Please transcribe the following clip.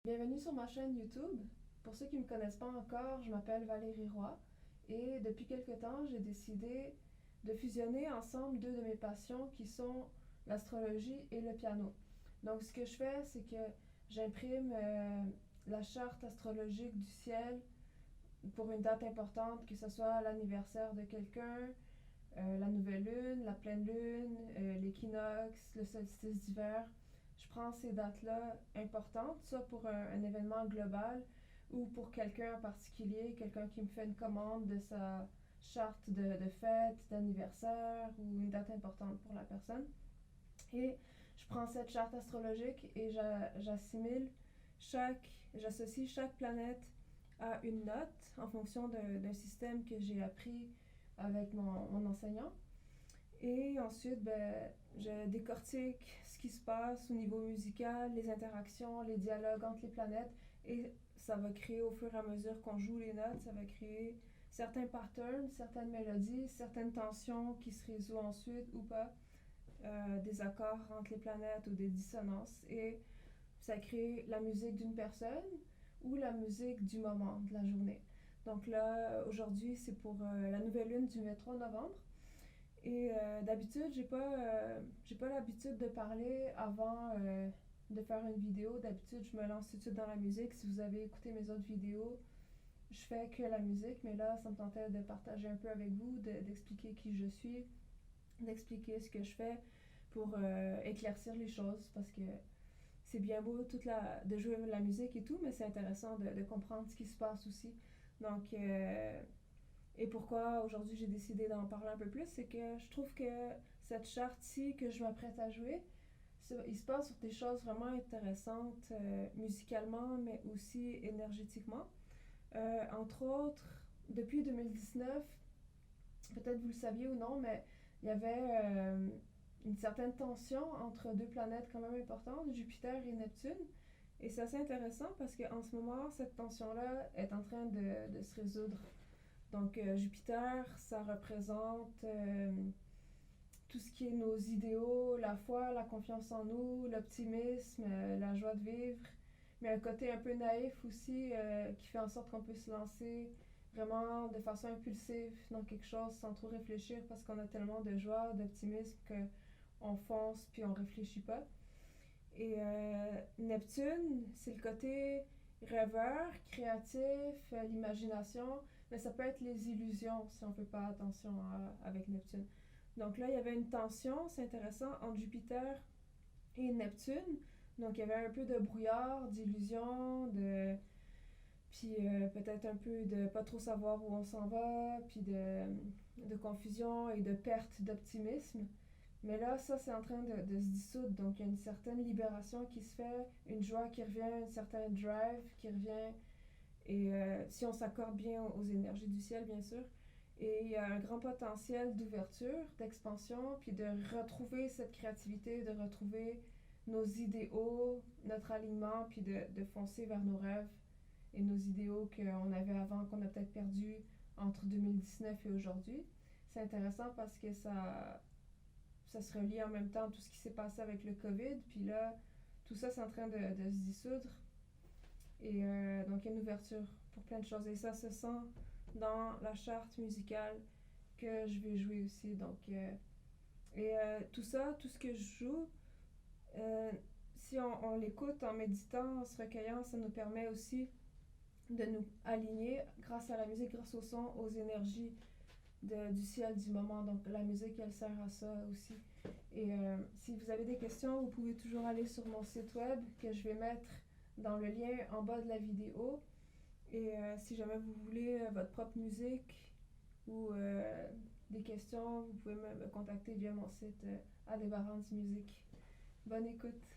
Bienvenue sur ma chaîne YouTube. Pour ceux qui ne me connaissent pas encore, je m'appelle Valérie Roy et depuis quelque temps, j'ai décidé de fusionner ensemble deux de mes passions qui sont l'astrologie et le piano. Donc ce que je fais, c'est que j'imprime la charte astrologique du ciel pour une date importante, que ce soit l'anniversaire de quelqu'un, la nouvelle lune, la pleine lune, l'équinoxe, le solstice d'hiver. Je prends ces dates-là importantes, soit pour un événement global ou pour quelqu'un en particulier, quelqu'un qui me fait une commande de sa charte de fête, d'anniversaire ou une date importante pour la personne. Et je prends cette charte astrologique et j'associe chaque planète à une note en fonction d'un système que j'ai appris avec mon enseignant. Et ensuite, je décortique ce qui se passe au niveau musical, les interactions, les dialogues entre les planètes. Et ça va créer, au fur et à mesure qu'on joue les notes, ça va créer certains patterns, certaines mélodies, certaines tensions qui se résolvent ensuite ou pas, des accords entre les planètes ou des dissonances. Et ça crée la musique d'une personne ou la musique du moment, de la journée. Donc là, aujourd'hui, c'est pour la nouvelle lune du 23 novembre. Et d'habitude, j'ai pas l'habitude de parler avant de faire une vidéo. D'habitude, je me lance tout de suite dans la musique. Si vous avez écouté mes autres vidéos, je fais que la musique, mais là, ça me tentait de partager un peu avec vous, d'expliquer qui je suis, d'expliquer ce que je fais pour éclaircir les choses, parce que c'est bien beau de jouer la musique et tout, mais c'est intéressant de comprendre ce qui se passe aussi. Donc, et pourquoi aujourd'hui j'ai décidé d'en parler un peu plus, c'est que je trouve que cette charte-ci que je m'apprête à jouer, il se passe sur des choses vraiment intéressantes musicalement, mais aussi énergétiquement. Entre autres, depuis 2019, peut-être vous le saviez ou non, mais il y avait une certaine tension entre deux planètes quand même importantes, Jupiter et Neptune. Et c'est assez intéressant parce qu'en ce moment, cette tension-là est en train de se résoudre. Donc Jupiter, ça représente tout ce qui est nos idéaux, la foi, la confiance en nous, l'optimisme, la joie de vivre, mais un côté un peu naïf aussi qui fait en sorte qu'on peut se lancer vraiment de façon impulsive dans quelque chose sans trop réfléchir parce qu'on a tellement de joie, d'optimisme qu'on fonce puis on réfléchit pas. Et Neptune, c'est le côté rêveur, créatif, l'imagination, mais ça peut être les illusions si on ne fait pas attention avec Neptune. Donc là, il y avait une tension, c'est intéressant, entre Jupiter et Neptune. Donc il y avait un peu de brouillard, d'illusion, puis peut-être un peu de pas trop savoir où on s'en va, puis de confusion et de perte d'optimisme. Mais là, ça, c'est en train de se dissoudre. Donc, il y a une certaine libération qui se fait, une joie qui revient, un certain drive qui revient. Et si on s'accorde bien aux énergies du ciel, bien sûr. Et il y a un grand potentiel d'ouverture, d'expansion, puis de retrouver cette créativité, de retrouver nos idéaux, notre alignement, puis de foncer vers nos rêves et nos idéaux qu'on avait avant, qu'on a peut-être perdu entre 2019 et aujourd'hui. C'est intéressant parce que ça se relie en même temps à tout ce qui s'est passé avec le COVID. Puis là, tout ça, c'est en train de se dissoudre. Et donc, il y a une ouverture pour plein de choses. Et ça se sent dans la charte musicale que je vais jouer aussi. Donc, tout ça, tout ce que je joue, si on l'écoute en méditant, en se recueillant, ça nous permet aussi de nous aligner grâce à la musique, grâce au son, aux énergies du ciel du moment. Donc la musique, elle sert à ça aussi. Et si vous avez des questions, vous pouvez toujours aller sur mon site web que je vais mettre dans le lien en bas de la vidéo. Et si jamais vous voulez votre propre musique ou des questions, vous pouvez me contacter via mon site Adébaranes Musique. Bonne écoute!